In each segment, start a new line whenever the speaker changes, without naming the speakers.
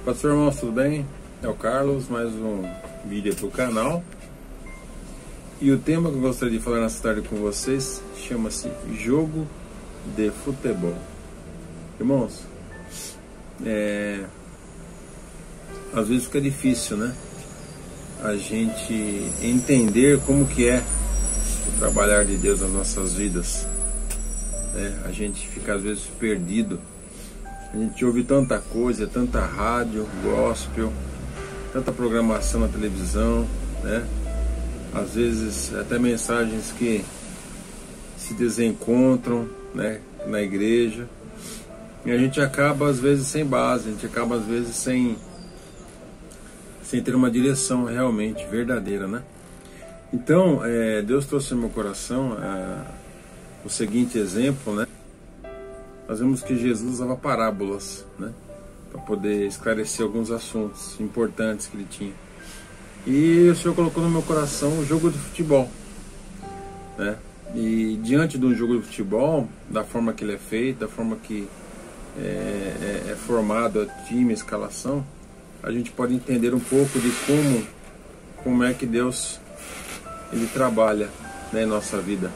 Pastor, irmãos, tudo bem? É o Carlos, mais um vídeo para o canal. E o tema que eu gostaria de falar nessa tarde com vocês chama-se jogo de futebol. Irmãos, às vezes fica difícil, né? A gente entender como que é o trabalhar de Deus nas nossas vidas. A gente fica às vezes perdido. A gente ouve tanta coisa, tanta rádio, gospel, tanta programação na televisão, né? Às vezes até mensagens que se desencontram, né, na igreja. E a gente acaba às vezes sem base, a gente acaba às vezes sem ter uma direção realmente verdadeira, né? Então, Deus trouxe no meu coração o seguinte exemplo, né? Nós vemos que Jesus usava parábolas, né, para poder esclarecer alguns assuntos importantes que ele tinha. E o Senhor colocou no meu coração o jogo de futebol, né? E diante de um jogo de futebol, da forma que ele é feito, da forma que é formado a time, a escalação, a gente pode entender um pouco de como é que Deus ele trabalha, né, em nossa vida.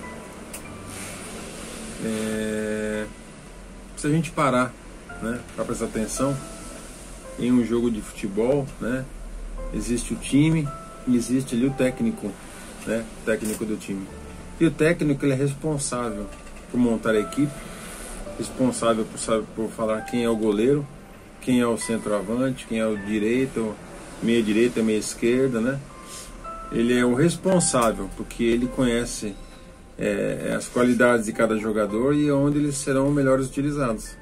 Se a gente parar, né, para prestar atenção em um jogo de futebol, né, existe o time e existe ali o técnico, né, o técnico do time. E o técnico ele é responsável por montar a equipe, responsável por falar quem é o goleiro, quem é o centroavante, quem é o direito, meia direita, meia esquerda, né? Ele é o responsável porque ele conhece as qualidades de cada jogador e onde eles serão melhores utilizados.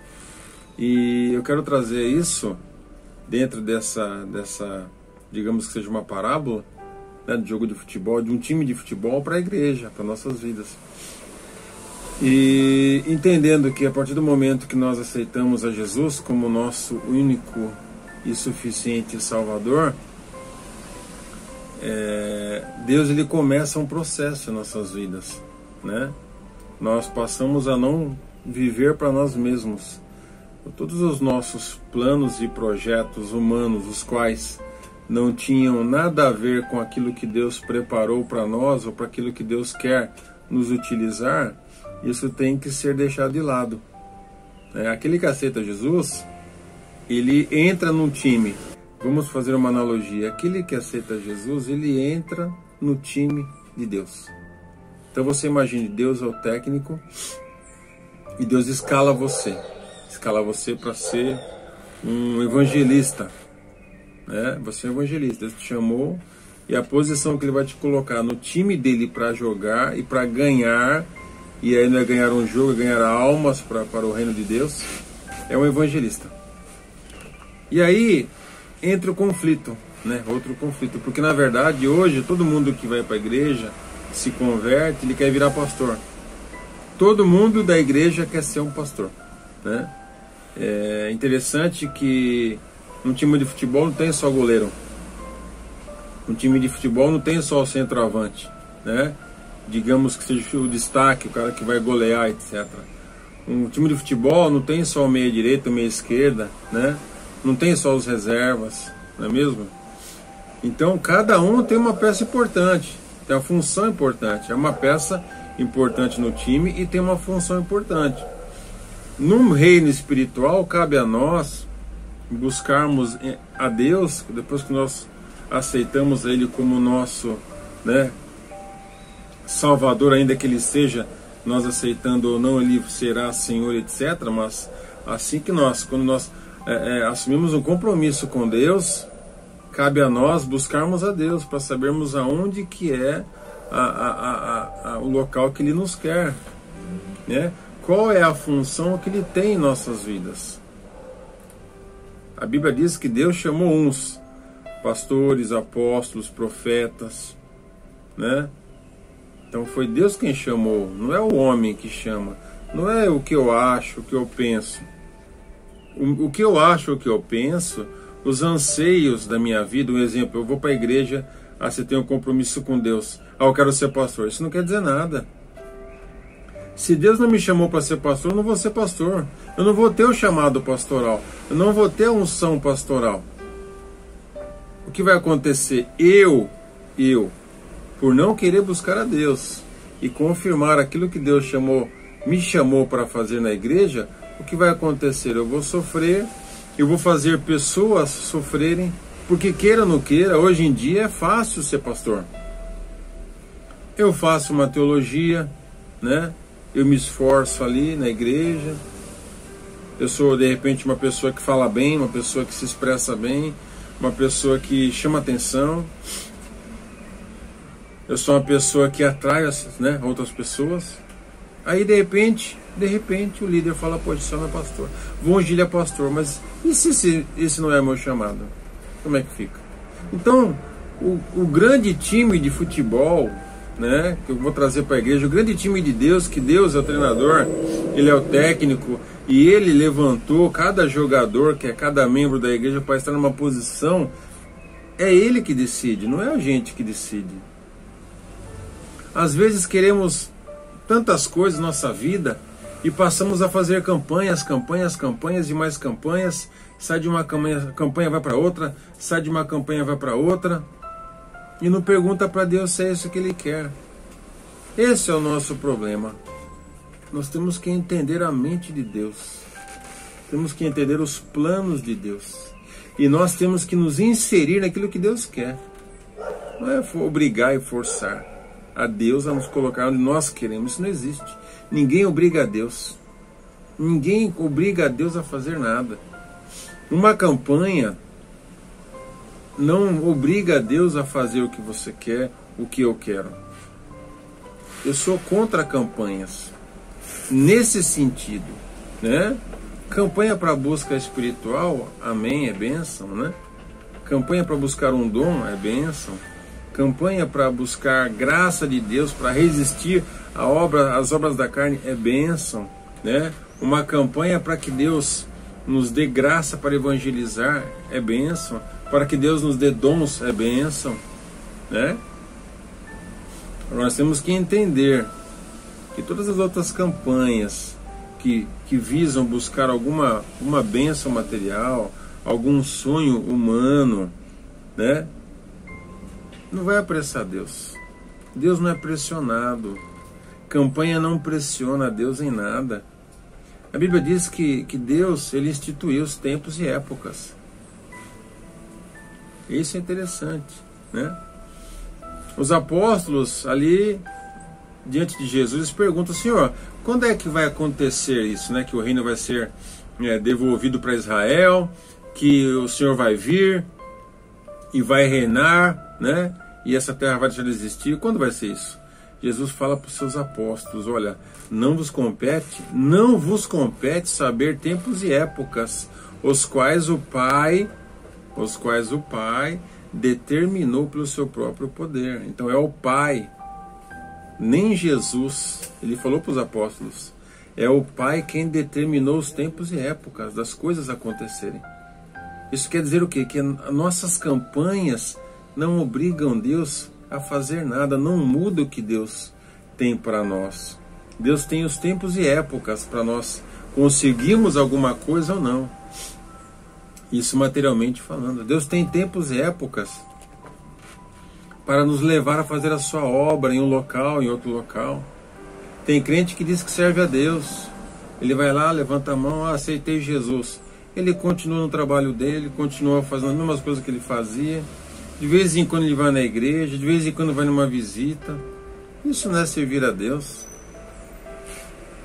E eu quero trazer isso dentro dessa digamos que seja uma parábola, né, de jogo de futebol, de um time de futebol para a igreja, para nossas vidas. E entendendo que a partir do momento que nós aceitamos a Jesus como nosso único e suficiente Salvador, Deus ele começa um processo em nossas vidas, né? Nós passamos a não viver para nós mesmos. Todos os nossos planos e projetos humanos, os quais não tinham nada a ver com aquilo que Deus preparou para nós ou para aquilo que Deus quer nos utilizar, isso tem que ser deixado de lado. Aquele que aceita Jesus, ele entra num time. Vamos fazer uma analogia. Aquele que aceita Jesus, ele entra no time de Deus. Então você imagine, Deus é o técnico e Deus escala você para ser um evangelista, né? Você é um evangelista, Deus te chamou e a posição que ele vai te colocar no time dele para jogar e para ganhar, e aí não é ganhar um jogo, é ganhar almas para o reino de Deus, é um evangelista. E aí entra o conflito, né? Outro conflito, porque na verdade hoje todo mundo que vai para a igreja se converte, ele quer virar pastor. Todo mundo da igreja quer ser um pastor, né? É interessante que num time de futebol não tem só goleiro. Um time de futebol não tem só o centroavante, né? Digamos que seja o destaque, o cara que vai golear, etc. Um time de futebol não tem só o meia direita, o meia esquerda, né? Não tem só os reservas, não é mesmo? Então cada um tem uma peça importante, tem uma função importante. É uma peça importante no time e tem uma função importante. No reino espiritual, cabe a nós buscarmos a Deus, depois que nós aceitamos Ele como nosso, né, Salvador, ainda que Ele seja, nós aceitando ou não, Ele será Senhor, etc. Mas assim que quando nós assumimos um compromisso com Deus, cabe a nós buscarmos a Deus para sabermos aonde que é o local que Ele nos quer, né? Qual é a função que Ele tem em nossas vidas? A Bíblia diz que Deus chamou uns, pastores, apóstolos, profetas, né? Então foi Deus quem chamou, não é o homem que chama, não é o que eu acho, o que eu penso. O que eu acho, o que eu penso, os anseios da minha vida, um exemplo, eu vou para a igreja, você tem um compromisso com Deus, eu quero ser pastor, isso não quer dizer nada. Se Deus não me chamou para ser pastor, eu não vou ser pastor. Eu não vou ter o chamado pastoral. Eu não vou ter a unção pastoral. O que vai acontecer? Eu, por não querer buscar a Deus e confirmar aquilo que Deus me chamou para fazer na igreja, o que vai acontecer? Eu vou sofrer, eu vou fazer pessoas sofrerem, porque queira ou não queira, hoje em dia é fácil ser pastor. Eu faço uma teologia, né? Eu me esforço ali na igreja. Eu sou, de repente, uma pessoa que fala bem, uma pessoa que se expressa bem, uma pessoa que chama atenção. Eu sou uma pessoa que atrai, né, outras pessoas. Aí, de repente, o líder fala, pô, você não é pastor. Vou ungir ele a pastor, mas e se esse não é meu chamado? Como é que fica? Então, o grande time de futebol, né, que eu vou trazer para a igreja, o grande time de Deus, que Deus é o treinador, Ele é o técnico, e Ele levantou cada jogador, que é cada membro da igreja, para estar numa posição, é Ele que decide, não é a gente que decide. Às vezes queremos tantas coisas na nossa vida e passamos a fazer campanhas e mais campanhas, sai de uma campanha vai para outra, sai de uma campanha vai para outra, e não pergunta para Deus se é isso que Ele quer. Esse é o nosso problema. Nós temos que entender a mente de Deus. Temos que entender os planos de Deus. E nós temos que nos inserir naquilo que Deus quer. Não é obrigar e forçar a Deus a nos colocar onde nós queremos. Isso não existe. Ninguém obriga a Deus. Ninguém obriga a Deus a fazer nada. Uma campanha não obriga a Deus a fazer o que você quer, o que eu quero. Eu sou contra campanhas. Nesse sentido, né? Campanha para busca espiritual, amém, é bênção, né? Campanha para buscar um dom, é bênção. Campanha para buscar graça de Deus, para resistir às obras da carne, é bênção, né? Uma campanha para que Deus nos dê graça para evangelizar, é bênção. Para que Deus nos dê dons, é bênção, né? Nós temos que entender que todas as outras campanhas que visam buscar uma bênção material, algum sonho humano, né, não vai apressar Deus. Deus não é pressionado. Campanha não pressiona Deus em nada. A Bíblia diz que Deus, Ele instituiu os tempos e épocas. Isso é interessante, né? Os apóstolos ali diante de Jesus perguntam: Senhor, quando é que vai acontecer isso, né? Que o reino vai ser devolvido para Israel, que o Senhor vai vir e vai reinar, né? E essa terra vai deixar de existir. Quando vai ser isso? Jesus fala para os seus apóstolos: olha, não vos compete saber tempos e épocas, os quais o Pai determinou pelo seu próprio poder. Então é o Pai, nem Jesus. Ele falou para os apóstolos: é o Pai quem determinou os tempos e épocas das coisas acontecerem. Isso quer dizer o quê? Que nossas campanhas não obrigam Deus a fazer nada, não muda o que Deus tem para nós. Deus tem os tempos e épocas para nós conseguirmos alguma coisa ou não. Isso materialmente falando. Deus tem tempos e épocas para nos levar a fazer a sua obra em um local, em outro local. Tem crente que diz que serve a Deus. Ele vai lá, levanta a mão: aceitei Jesus. Ele continua no trabalho dele, continua fazendo as mesmas coisas que ele fazia. De vez em quando ele vai na igreja, de vez em quando vai numa visita. Isso não é servir a Deus.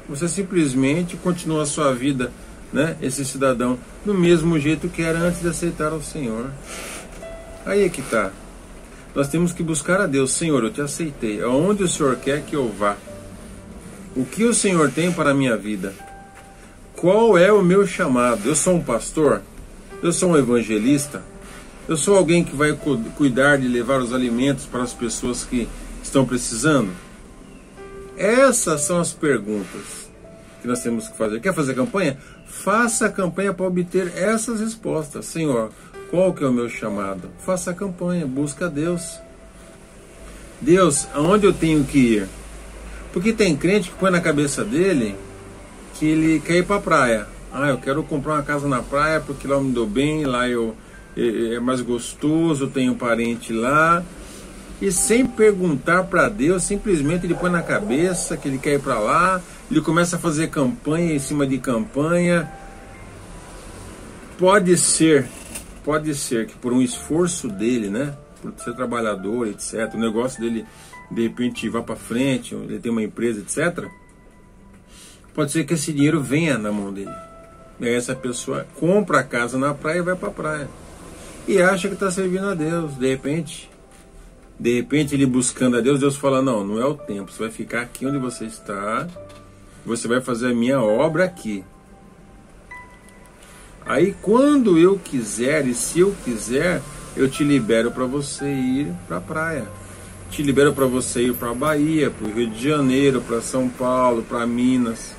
Você simplesmente continua a sua vida, né, esse cidadão, do mesmo jeito que era antes de aceitar o Senhor. Aí é que está. Nós temos que buscar a Deus. Senhor, eu te aceitei. Aonde o Senhor quer que eu vá? O que o Senhor tem para a minha vida? Qual é o meu chamado? Eu sou um pastor? Eu sou um evangelista? Eu sou alguém que vai cuidar de levar os alimentos para as pessoas que estão precisando? Essas são as perguntas que nós temos que fazer. Quer fazer campanha? Faça a campanha para obter essas respostas. Senhor, qual que é o meu chamado? Faça a campanha, busca a Deus. Deus, aonde eu tenho que ir? Porque tem crente que põe na cabeça dele que ele quer ir para a praia. Ah, eu quero comprar uma casa na praia porque lá eu me dou bem, lá é mais gostoso, eu tenho parente lá. E sem perguntar para Deus, simplesmente ele põe na cabeça que ele quer ir para lá, ele começa a fazer campanha em cima de campanha. Pode ser que por um esforço dele, né, por ser trabalhador, etc., o negócio dele de repente vá para frente, ele tem uma empresa, etc., pode ser que esse dinheiro venha na mão dele. E aí essa pessoa compra a casa na praia e vai para a praia. E acha que está servindo a Deus. De repente ele buscando a Deus, Deus fala, não é o tempo, você vai ficar aqui onde você está, você vai fazer a minha obra aqui. Aí quando eu quiser, e se eu quiser, eu te libero para você ir para a praia. Te libero para você ir para a Bahia, para o Rio de Janeiro, para São Paulo, para Minas,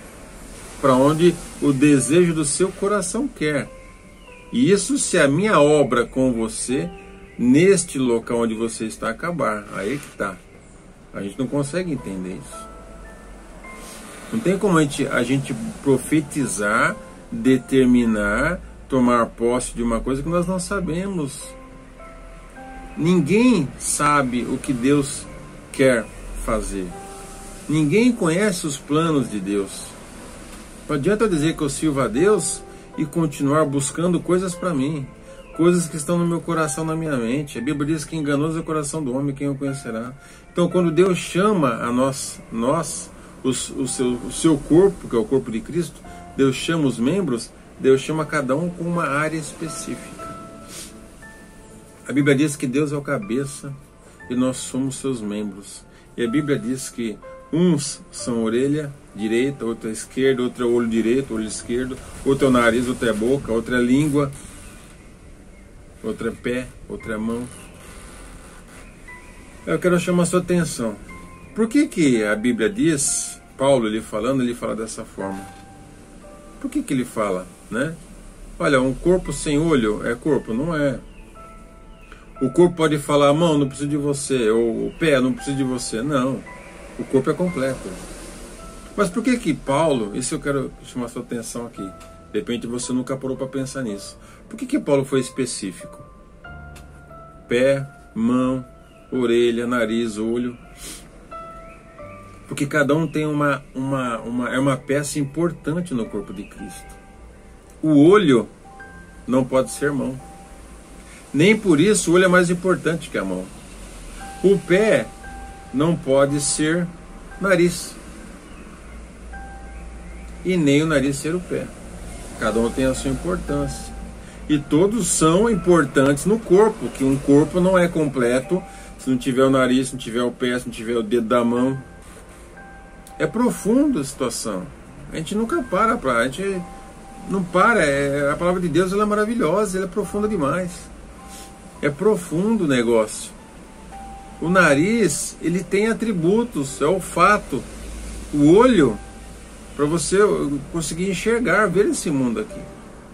para onde o desejo do seu coração quer. E isso se a minha obra com você, neste local onde você está, acabar. Aí que está. A gente não consegue entender isso. Não tem como a gente profetizar, determinar, tomar posse de uma coisa que nós não sabemos. Ninguém sabe o que Deus quer fazer. Ninguém conhece os planos de Deus. Não adianta eu dizer que eu sirvo a Deus e continuar buscando coisas para mim, coisas que estão no meu coração, na minha mente. A Bíblia diz que enganoso é o coração do homem, quem o conhecerá. Então quando Deus chama a nós o seu corpo, que é o corpo de Cristo, Deus chama os membros, Deus chama cada um com uma área específica. A Bíblia diz que Deus é o cabeça e nós somos seus membros. E a Bíblia diz que uns são orelha direita, outro é esquerda, outro é olho direito, olho esquerdo, outro é o nariz, outro é boca, outro é língua, outro é pé, outro é mão. Eu quero chamar a sua atenção. Por que a Bíblia diz, Paulo ele fala dessa forma? Por que ele fala, né? Olha, um corpo sem olho é corpo? Não é. O corpo pode falar, mão, não preciso de você, ou o pé, não preciso de você. Não, o corpo é completo. Mas por que Paulo, isso eu quero chamar a sua atenção aqui, de repente você nunca parou para pensar nisso. Por que Paulo foi específico? Pé, mão, orelha, nariz, olho. Porque cada um tem uma peça importante no corpo de Cristo. O olho não pode ser mão. Nem por isso o olho é mais importante que a mão. O pé não pode ser nariz. E nem o nariz ser o pé. Cada um tem a sua importância. E todos são importantes no corpo, que um corpo não é completo se não tiver o nariz, se não tiver o pé, se não tiver o dedo da mão. É profunda a situação. A gente nunca a gente não para. A palavra de Deus ela é maravilhosa, ela é profunda demais. É profundo o negócio. O nariz, ele tem atributos, é olfato. O olho, para você conseguir enxergar, ver esse mundo aqui,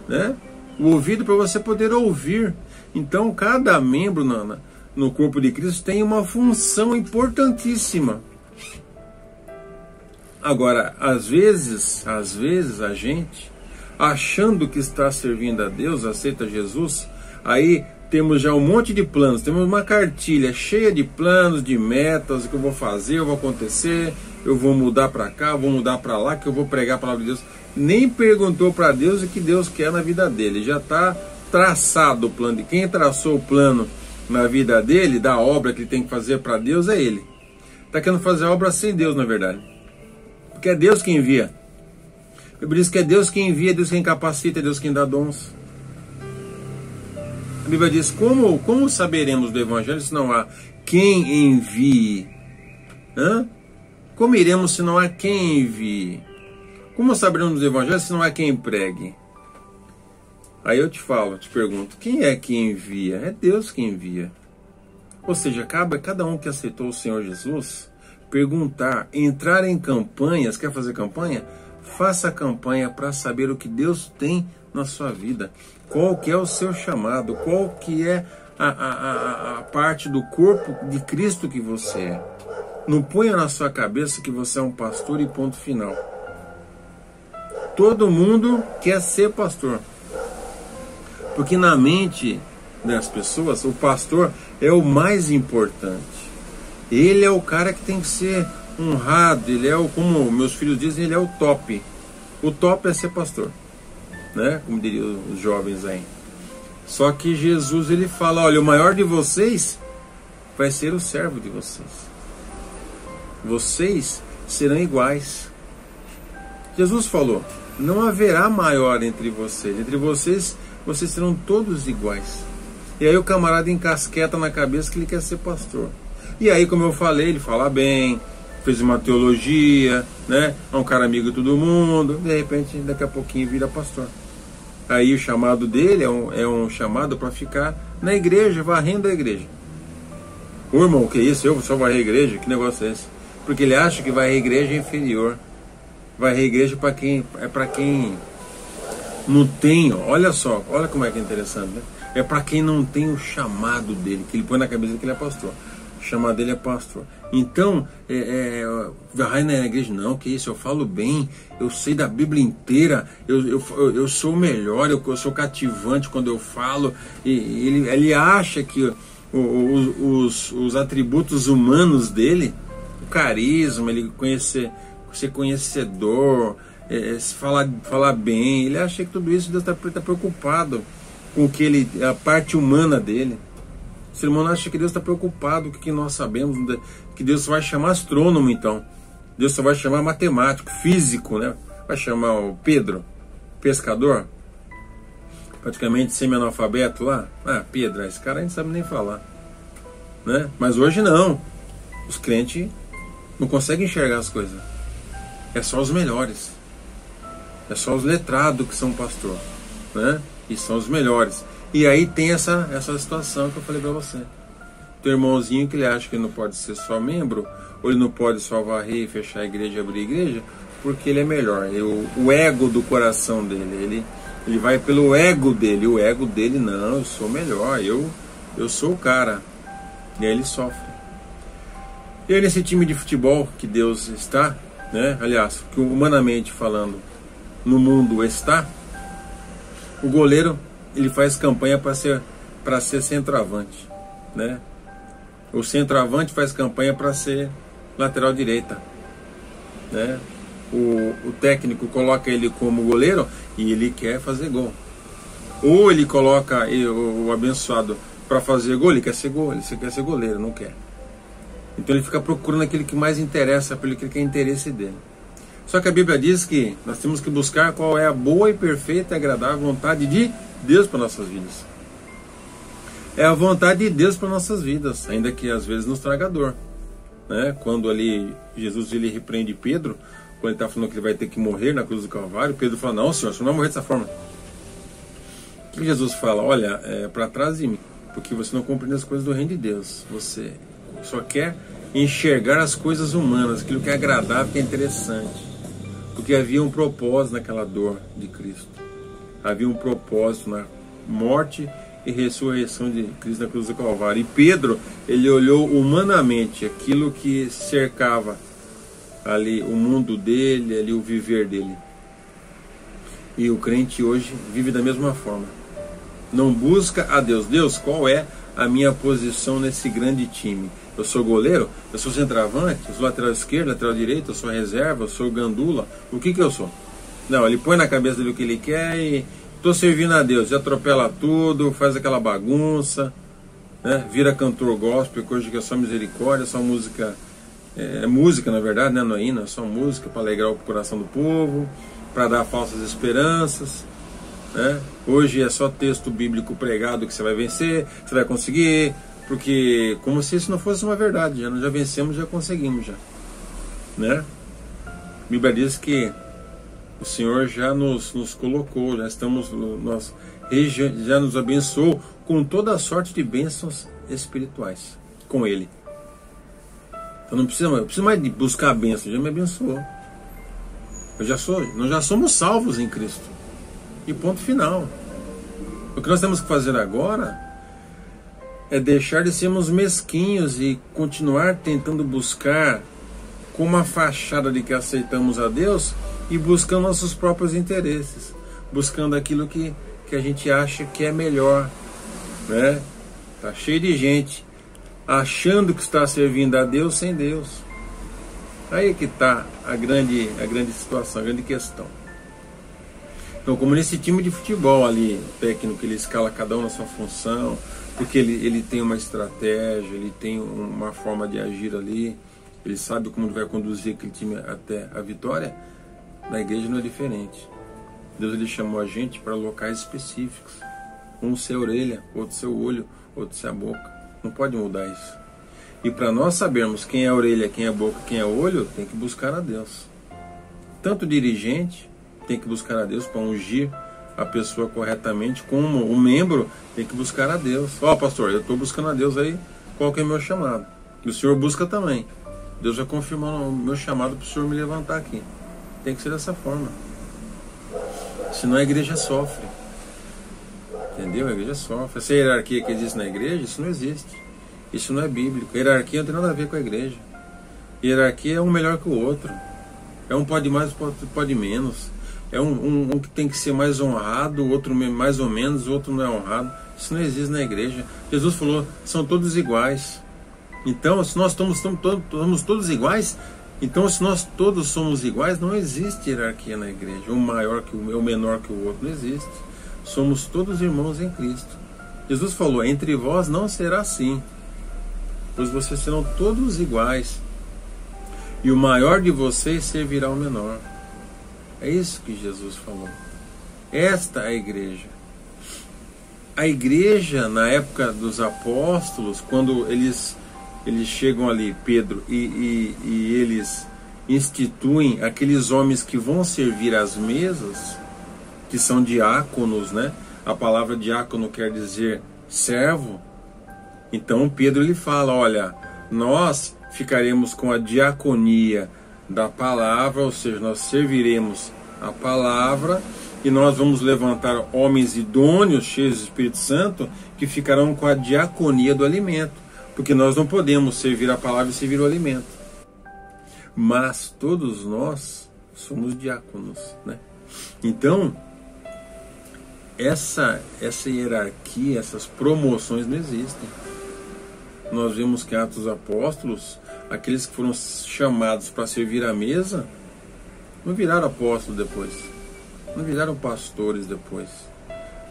né? O ouvido para você poder ouvir. Então cada membro no corpo de Cristo tem uma função importantíssima. Agora, às vezes a gente, achando que está servindo a Deus, aceita Jesus, aí temos já um monte de planos, temos uma cartilha cheia de planos, de metas, o que eu vou fazer, eu vou acontecer, eu vou mudar para cá, eu vou mudar para lá, que eu vou pregar a palavra de Deus. Nem perguntou para Deus o que Deus quer na vida dele, já está traçado o plano. De quem traçou o plano na vida dele, da obra que ele tem que fazer para Deus, é ele. Está querendo fazer a obra sem Deus, na verdade. Porque é Deus quem envia. A Bíblia diz que é Deus quem envia, é Deus quem capacita, é Deus quem dá dons. A Bíblia diz, como saberemos do Evangelho se não há quem envie? Como iremos se não há quem envie? Como saberemos do Evangelho se não há quem pregue? Aí eu te pergunto, quem é que envia? É Deus que envia. Ou seja, cabe a cada um que aceitou o Senhor Jesus perguntar, entrar em campanhas. Quer fazer campanha? Faça campanha para saber o que Deus tem na sua vida. Qual que é o seu chamado? Qual que é a parte do corpo de Cristo que você é? Não ponha na sua cabeça que você é um pastor e ponto final. Todo mundo quer ser pastor. Porque na mente das pessoas, o pastor é o mais importante. Ele é o cara que tem que ser honrado. Ele é o, como meus filhos dizem, ele é o top. O top é ser pastor, né? Como diriam os jovens aí. Só que Jesus, ele fala, olha, o maior de vocês vai ser o servo de vocês. Vocês serão iguais. Jesus falou, não haverá maior entre vocês. Entre vocês, vocês serão todos iguais. E aí o camarada encasqueta na cabeça que ele quer ser pastor. E aí, como eu falei, ele fala bem, fez uma teologia, né? É um cara amigo de todo mundo. De repente, daqui a pouquinho vira pastor. Aí o chamado dele é um chamado para ficar na igreja, varrendo a igreja. Ô irmão, o que é isso? Eu só varrer a igreja? Que negócio é esse? Porque ele acha que varrer a igreja é inferior. Varrer a igreja é para quem não tem, olha só, olha como é que é interessante, né? É para quem não tem o chamado dele, que ele põe na cabeça que ele é pastor. O chamado dele é pastor. Então, vai na igreja, não, que isso, eu falo bem, eu sei da Bíblia inteira, eu sou o melhor, eu sou cativante quando eu falo. E ele acha que os atributos humanos dele, o carisma, ele ser conhecedor, falar bem, ele acha que tudo isso Deus está preocupado com a parte humana dele. O ser humano acha que Deus está preocupado com o que nós sabemos, que Deus só vai chamar astrônomo, então. Deus só vai chamar matemático, físico, né? Vai chamar o Pedro, pescador, praticamente semi-analfabeto lá. Ah, Pedro, esse cara a gente não sabe nem falar, né? Mas hoje não. Os crentes não conseguem enxergar as coisas. É só os melhores. É só os letrados que são pastor, né? E são os melhores. E aí tem essa situação que eu falei para você. Teu irmãozinho que ele acha que ele não pode ser só membro, ou ele não pode só varrer, fechar a igreja e abrir a igreja, porque ele é melhor. O ego do coração dele, ele vai pelo ego dele. O ego dele, não, eu sou melhor, eu sou o cara. E aí ele sofre. E aí nesse time de futebol que Deus está, né? Aliás, que humanamente falando, no mundo está, o goleiro, ele faz campanha para ser centroavante, né? O centroavante faz campanha para ser lateral direita, né? O técnico coloca ele como goleiro e ele quer fazer gol. Ou ele coloca o abençoado para fazer gol, ele quer ser goleiro, não quer. Então ele fica procurando aquilo que mais interessa, pelo que é interesse dele. Só que a Bíblia diz que nós temos que buscar qual é a boa e perfeita e agradável vontade de Deus para nossas vidas. É a vontade de Deus para nossas vidas, ainda que às vezes nos traga dor, né? Quando ali Jesus ele repreende Pedro, quando ele está falando que ele vai ter que morrer na cruz do Calvário, Pedro fala, não senhor, você não vai morrer dessa forma. O que Jesus fala? Olha, para trás de mim, porque você não compreende as coisas do reino de Deus. Você só quer enxergar as coisas humanas, aquilo que é agradável, que é interessante. Porque havia um propósito naquela dor de Cristo. Havia um propósito na morte e ressurreição de Cristo na cruz do Calvário. E Pedro, ele olhou humanamente aquilo que cercava ali o mundo dele, ali o viver dele. E o crente hoje vive da mesma forma. Não busca a Deus. Deus, qual é a minha posição nesse grande time? Eu sou goleiro? Eu sou centroavante? Eu sou lateral esquerdo, lateral direito? Eu sou reserva? Eu sou gandula? O que eu sou? Não, ele põe na cabeça dele o que ele quer e estou servindo a Deus. E atropela tudo, faz aquela bagunça, né? Vira cantor gospel, que hoje é só misericórdia, só música. É música, na verdade, né? Não é hino, é só música para alegrar o coração do povo, para dar falsas esperanças, né? Hoje é só texto bíblico pregado que você vai vencer, você vai conseguir, porque como se isso não fosse uma verdade, nós já vencemos, já conseguimos, já, né? A Bíblia diz que o Senhor já nos colocou, já estamos, já nos abençoou com toda a sorte de bênçãos espirituais com Ele. Então não precisa mais de buscar a bênção, já me abençoou. Nós já somos salvos em Cristo. E ponto final. O que nós temos que fazer agora é deixar de sermos mesquinhos e continuar tentando buscar com uma fachada de que aceitamos a Deus e buscando nossos próprios interesses, buscando aquilo que a gente acha que é melhor, né? Tá cheio de gente achando que está servindo a Deus sem Deus. Aí é que está a grande situação, a grande questão. Então, como nesse time de futebol ali, o técnico, ele escala cada um na sua função, porque ele tem uma estratégia, ele tem uma forma de agir ali, ele sabe como ele vai conduzir aquele time até a vitória. Na igreja não é diferente. Deus, ele chamou a gente para locais específicos. Um ser orelha, outro ser olho, outro ser a boca. Não pode mudar isso. E para nós sabermos quem é a orelha, quem é a boca, quem é o olho, tem que buscar a Deus. Tanto o dirigente tem que buscar a Deus para ungir a pessoa corretamente, como o membro tem que buscar a Deus. Ó, pastor, eu estou buscando a Deus aí, qual que é o meu chamado? E o senhor busca também. Deus vai confirmar o meu chamado para o senhor me levantar aqui. Tem que ser dessa forma. Senão a igreja sofre. Entendeu? A igreja sofre. Essa hierarquia que existe na igreja, isso não existe. Isso não é bíblico. Hierarquia não tem nada a ver com a igreja. Hierarquia é um melhor que o outro. É um pode mais, pode menos. É um que tem que ser mais honrado, o outro mais ou menos, o outro não é honrado. Isso não existe na igreja. Jesus falou, são todos iguais. Então, se nós somos todos iguais, então se nós todos somos iguais, não existe hierarquia na igreja. Um maior que o menor que o outro, não existe. Somos todos irmãos em Cristo. Jesus falou, entre vós não será assim, pois vocês serão todos iguais, e o maior de vocês servirá ao menor. É isso que Jesus falou. Esta é a igreja. A igreja, na época dos apóstolos, quando eles chegam ali, Pedro, e eles instituem aqueles homens que vão servir às mesas, que são diáconos, né? A palavra diácono quer dizer servo. Então Pedro, ele fala, olha, nós ficaremos com a diaconia da palavra, ou seja, nós serviremos a palavra, e nós vamos levantar homens idôneos, cheios do Espírito Santo, que ficarão com a diaconia do alimento, porque nós não podemos servir a palavra e servir o alimento. Mas todos nós somos diáconos, né? Então, essa hierarquia, essas promoções não existem. Nós vemos que Atos dos Apóstolos, aqueles que foram chamados para servir à mesa, não viraram apóstolos depois, não viraram pastores depois,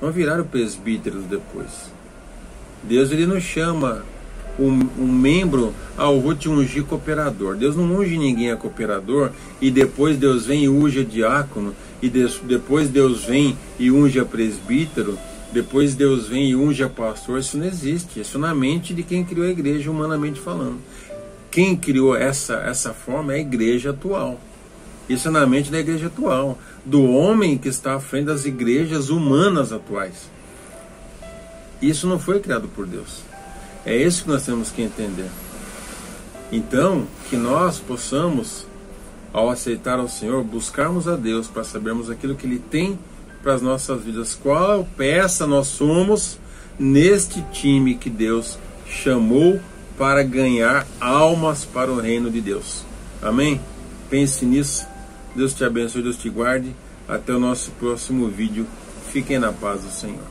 não viraram presbíteros depois. Deus, ele não chama um membro, eu vou te ungir cooperador. Deus não unge ninguém a cooperador e depois Deus vem e unge a diácono, e depois Deus vem e unge a presbítero, depois Deus vem e unge a pastor. Isso não existe. Isso na mente de quem criou a igreja, humanamente falando. Quem criou essa forma é a igreja atual. Isso é na mente da igreja atual, do homem que está à frente das igrejas humanas atuais. Isso não foi criado por Deus. É isso que nós temos que entender. Então, que nós possamos, ao aceitar ao Senhor, buscarmos a Deus para sabermos aquilo que Ele tem para as nossas vidas. Qual peça nós somos neste time que Deus chamou para ganhar almas para o reino de Deus. Amém? Pense nisso. Deus te abençoe, Deus te guarde. Até o nosso próximo vídeo. Fiquem na paz do Senhor.